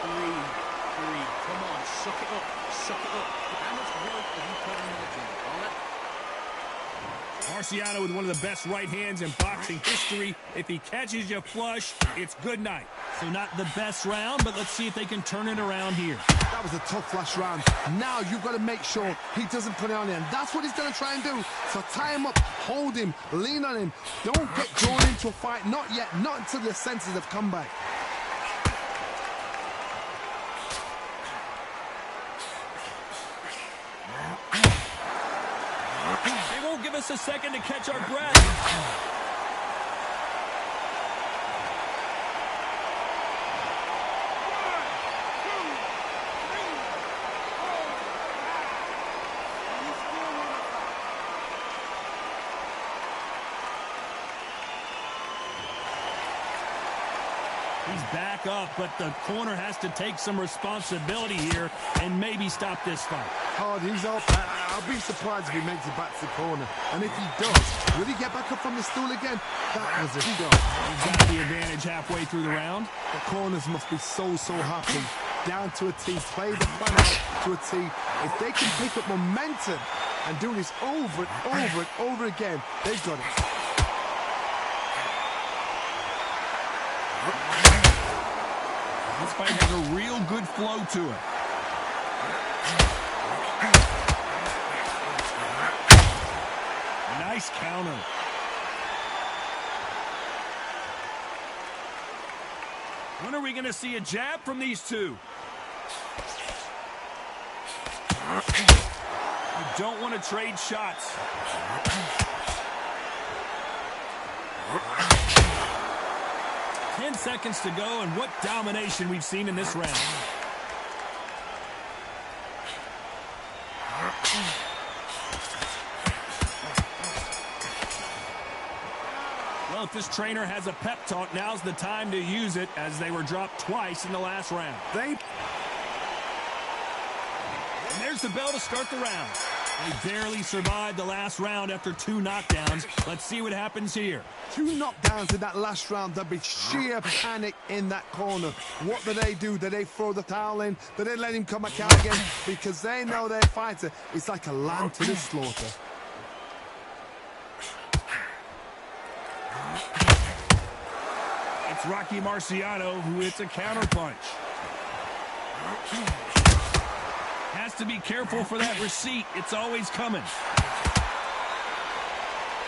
3-3. Come on, suck it up. Suck it up. How much work have you put in the gym? All that. Marciano with one of the best right hands in boxing history. If he catches you flush, it's good night. So not the best round, but let's see if they can turn it around here. That was a tough last round. Now you've got to make sure he doesn't put it on him. That's what he's going to try and do. So tie him up, hold him, lean on him. Don't get drawn into a fight. Not yet. Not until your senses have come back. They won't give us a second to catch our breath. He's back up, but the corner has to take some responsibility here and maybe stop this fight. Hard, he's up. I'll be surprised if he makes it back to the corner. And if he does, will he get back up from the stool again? That was a shot. He's got the advantage halfway through the round. The corners must be so happy. Down to a T. Play the plan out to a T. If they can pick up momentum and do this over and over again, they've got it. This fight has a real good flow to it. Nice counter. When are we going to see a jab from these two? You don't want to trade shots. 10 seconds to go, and what domination we've seen in this round. Well, if this trainer has a pep talk, now's the time to use it, as they were dropped twice in the last round. And there's the bell to start the round. They barely survived the last round after 2 knockdowns. Let's see what happens here. 2 knockdowns in that last round. There'll be sheer panic in that corner. What do? Do they throw the towel in? Do they let him come back out again? Because they know their fighter is like a lamb to the slaughter. It's Rocky Marciano who hits a counterpunch. Has to be careful for that receipt. It's always coming.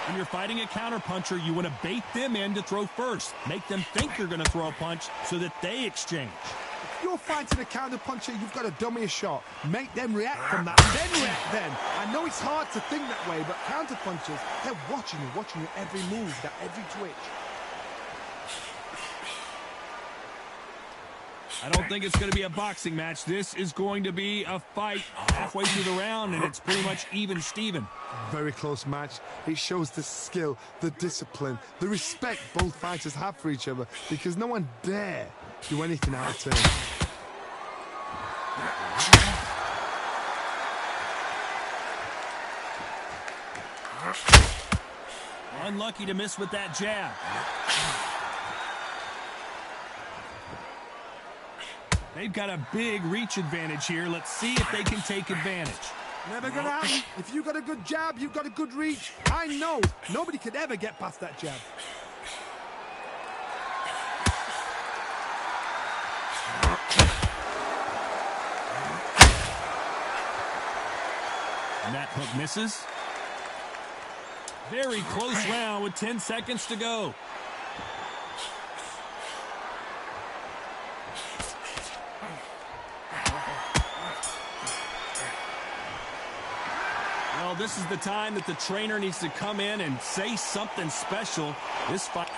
When you're fighting a counterpuncher, you want to bait them in to throw first. Make them think you're going to throw a punch so that they exchange. If you're fighting a counterpuncher, you've got to dummy a shot. Make them react from that, then react then. I know it's hard to think that way, but counterpunchers, they're watching you every move, that every twitch. I don't think it's going to be a boxing match. This is going to be a fight halfway through the round, and it's pretty much even Steven. Very close match. It shows the skill, the discipline, the respect both fighters have for each other, because no one dare do anything out of turn. Unlucky to miss with that jab. They've got a big reach advantage here. Let's see if they can take advantage. Never gonna happen. If you got a good jab, you've got a good reach. I know nobody could ever get past that jab. And that hook misses. Very close round with 10 seconds to go. Well, this is the time that the trainer needs to come in and say something special. This fight.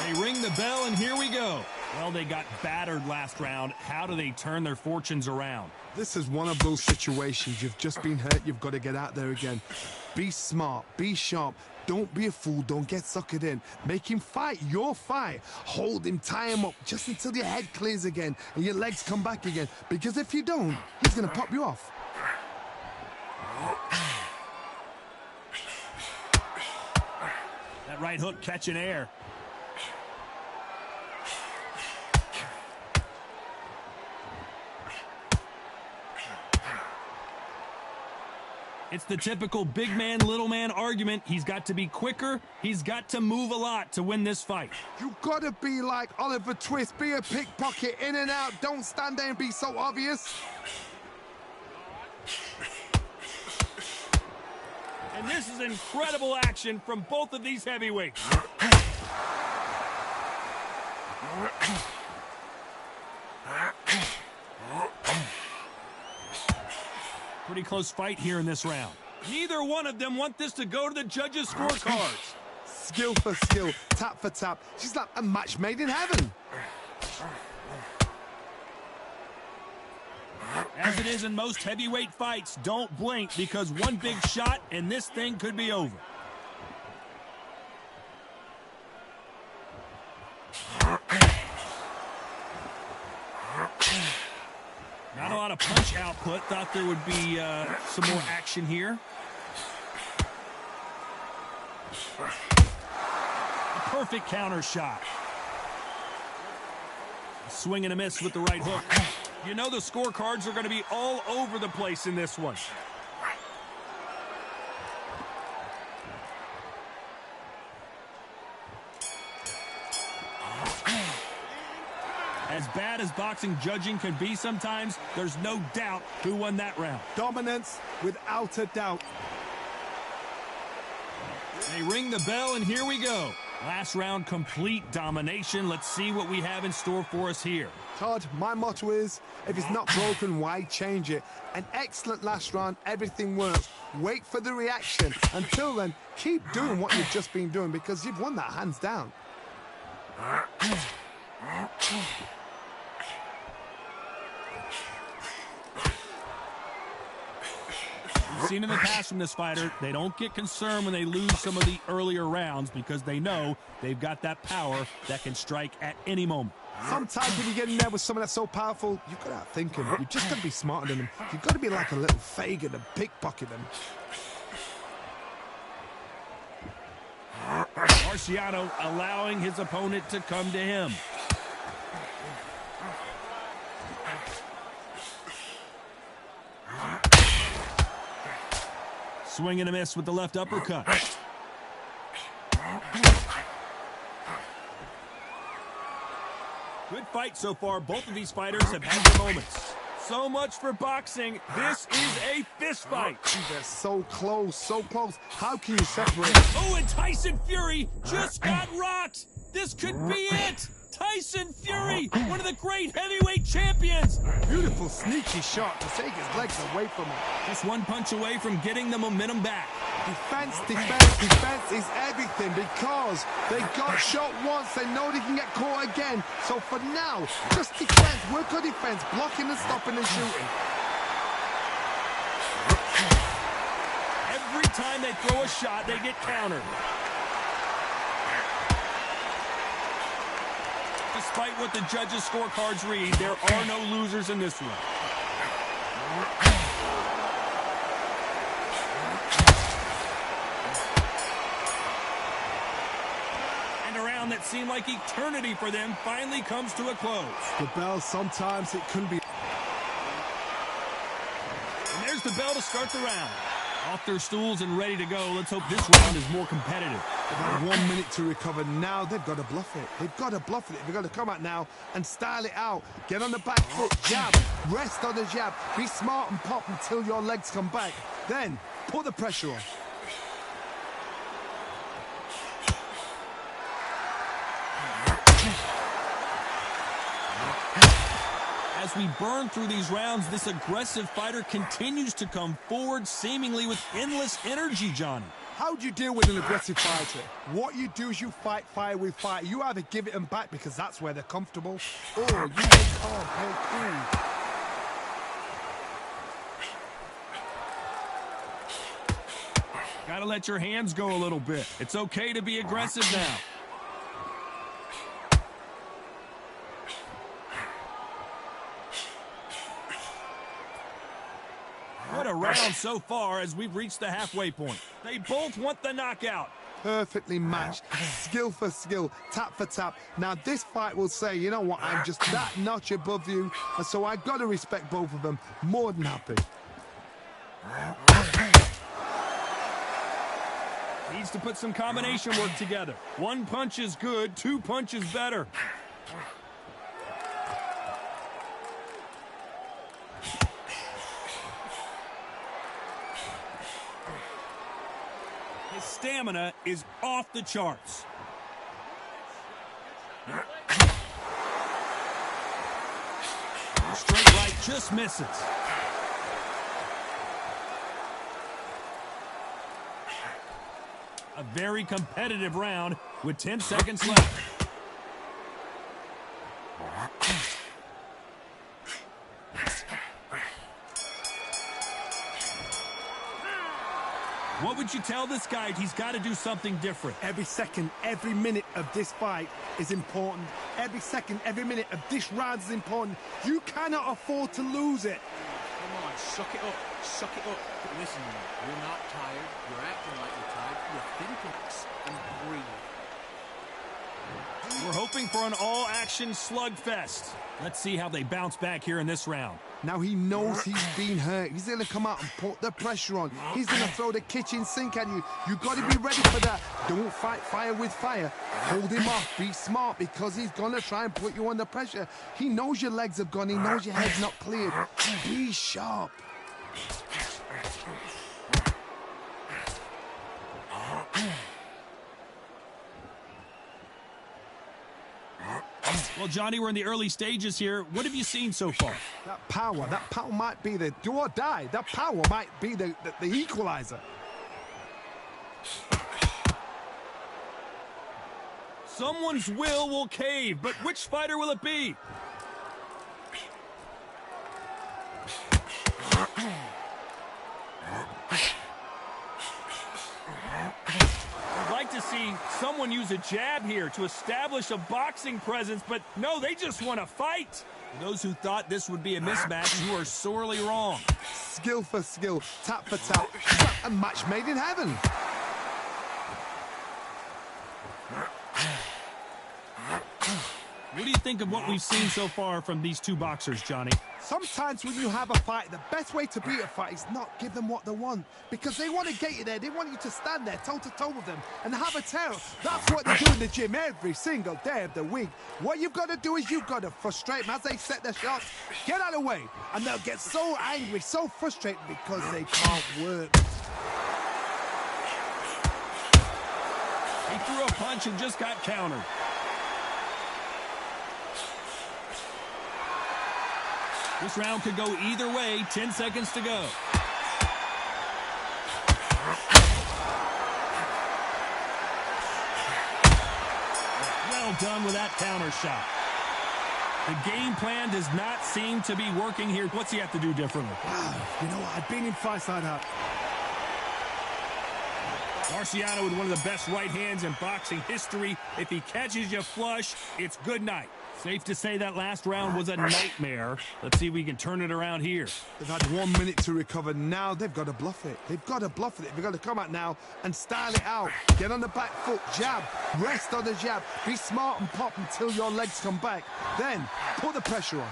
They ring the bell, and here we go. Well, they got battered last round. How do they turn their fortunes around? This is one of those situations. You've just been hurt. You've got to get out there again. Be smart. Be sharp. Don't be a fool. Don't get suckered in. Make him fight your fight. Hold him, tie him up just until your head clears again and your legs come back again. Because if you don't, he's going to pop you off. That right hook catching air. It's the typical big man, little man argument. He's got to be quicker. He's got to move a lot to win this fight. You gotta be like Oliver Twist. Be a pickpocket, in and out. Don't stand there and be so obvious. And this is incredible action from both of these heavyweights. Pretty close fight here in this round. Neither one of them want this to go to the judges' scorecards. Skill for skill, tap for tap. She's like a match made in heaven. As it is in most heavyweight fights, don't blink because one big shot and this thing could be over. Not a lot of punch output. Thought there would be some more action here. A perfect counter shot. A swing and a miss with the right hook. You know the scorecards are going to be all over the place in this one. As bad as boxing judging can be sometimes, there's no doubt who won that round. Dominance without a doubt. They ring the bell, and here we go. Last round, complete domination. Let's see what we have in store for us here. Todd, my motto is, if it's not broken, why change it? An excellent last round, everything works. Wait for the reaction. Until then, keep doing what you've just been doing because you've won that hands down. We've seen in the past from this fighter, they don't get concerned when they lose some of the earlier rounds because they know they've got that power that can strike at any moment. Sometimes when you get in there with someone that's so powerful, you've got to outthink him. You've just got to be smarter than him. You've got to be like a little Fagin and pickpocket him. Marciano allowing his opponent to come to him. Swing and a miss with the left uppercut. Good fight so far. Both of these fighters have had their moments. So much for boxing. This is a fist fight. They're so close, so close. How can you separate? Oh, and Tyson Fury just got rocked. This could be it. Tyson Fury, one of the great heavyweight champions. Beautiful, sneaky shot to take his legs away from him. Just one punch away from getting the momentum back. Defense, defense, defense is everything because they got shot once. They know they can get caught again. So for now, just defense, work on defense, blocking and stopping and shooting. Every time they throw a shot, they get countered. Despite what the judges' scorecards read, there are no losers in this one. And a round that seemed like eternity for them finally comes to a close. The bell, sometimes it can be. And there's the bell to start the round. Off their stools and ready to go. Let's hope this round is more competitive. About 1 minute to recover. Now they've got to bluff it. They've got to bluff it. They've got to come out now and style it out. Get on the back foot, jab, rest on the jab. Be smart and pop until your legs come back. Then put the pressure on. As we burn through these rounds, this aggressive fighter continues to come forward, seemingly with endless energy, Johnny. How do you deal with an aggressive fighter? What you do is you fight fire with fire. You either give it them back because that's where they're comfortable, or you play calm, play cool. Gotta let your hands go a little bit. It's okay to be aggressive now. What a round so far as we've reached the halfway point. They both want the knockout. Perfectly matched, skill for skill, tap for tap. Now this fight will say, you know what, I'm just that notch above you, and so I got to respect both of them. More than happy. Needs to put some combination work together. One punch is good, two punches better. His stamina is off the charts. Straight right just misses. A very competitive round with 10 seconds left. What would you tell this guy? He's got to do something different. Every second, every minute of this fight is important. Every second, every minute of this round is important. You cannot afford to lose it. Come on, suck it up. Suck it up. But listen, you're not tired. You're acting like you're tired. You're thinking and breathe. We're hoping for an all-action slugfest. Let's see how they bounce back here in this round. Now he knows he's been hurt. He's going to come out and put the pressure on. He's going to throw the kitchen sink at you. You've got to be ready for that. Don't fight fire with fire. Hold him off. Be smart because he's going to try and put you under pressure. He knows your legs have gone. He knows your head's not cleared. Be sharp. Well, Johnny, we're in the early stages here. What have you seen so far? That power might be the do or die. That power might be the equalizer. Someone's will cave, but which fighter will it be? I'd like to see someone use a jab here to establish a boxing presence, but no, they just want to fight. Those who thought this would be a mismatch, you are sorely wrong. Skill for skill, tap for tap, a match made in heaven. What do you think of what we've seen so far from these two boxers, Johnny? Sometimes when you have a fight, the best way to beat a fight is not give them what they want. Because they want to get you there. They want you to stand there toe-to-toe with them and have a tear. That's what they do in the gym every single day of the week. What you've got to do is you've got to frustrate them as they set their shots. Get out of the way. And they'll get so angry, so frustrated because they can't work. He threw a punch and just got countered. This round could go either way. 10 seconds to go. Well done with that counter shot. The game plan does not seem to be working here. What's he have to do differently? You know what? I've been in fights like that. Marciano with one of the best right hands in boxing history. If he catches you flush, it's good night. Safe to say that last round was a nightmare. Let's see if we can turn it around here. They've had 1 minute to recover. Now they've got to bluff it. They've got to bluff it. They've got to come out now and style it out. Get on the back foot, jab, rest on the jab. Be smart and pop until your legs come back. Then put the pressure on.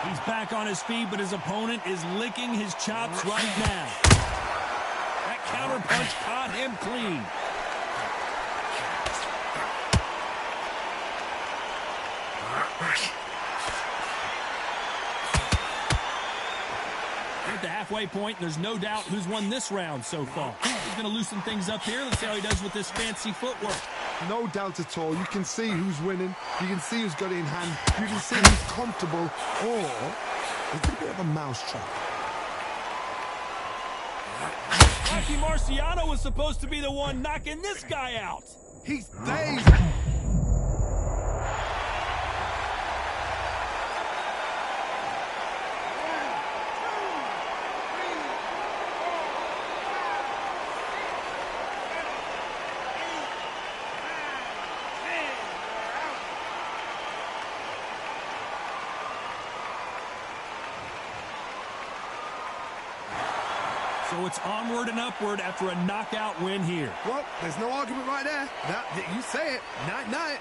He's back on his feet, but his opponent is licking his chops right now. That counter punch caught him clean. At the halfway point, there's no doubt who's won this round so far. He's going to loosen things up here. Let's see how he does with this fancy footwork. No doubt at all. You can see who's winning. You can see who's got it in hand. You can see who's comfortable. Or it's a bit of a mousetrap. Rocky Marciano was supposed to be the one knocking this guy out. He's dazed. So it's onward and upward after a knockout win here. Well, there's no argument right there. You say it. Night-night.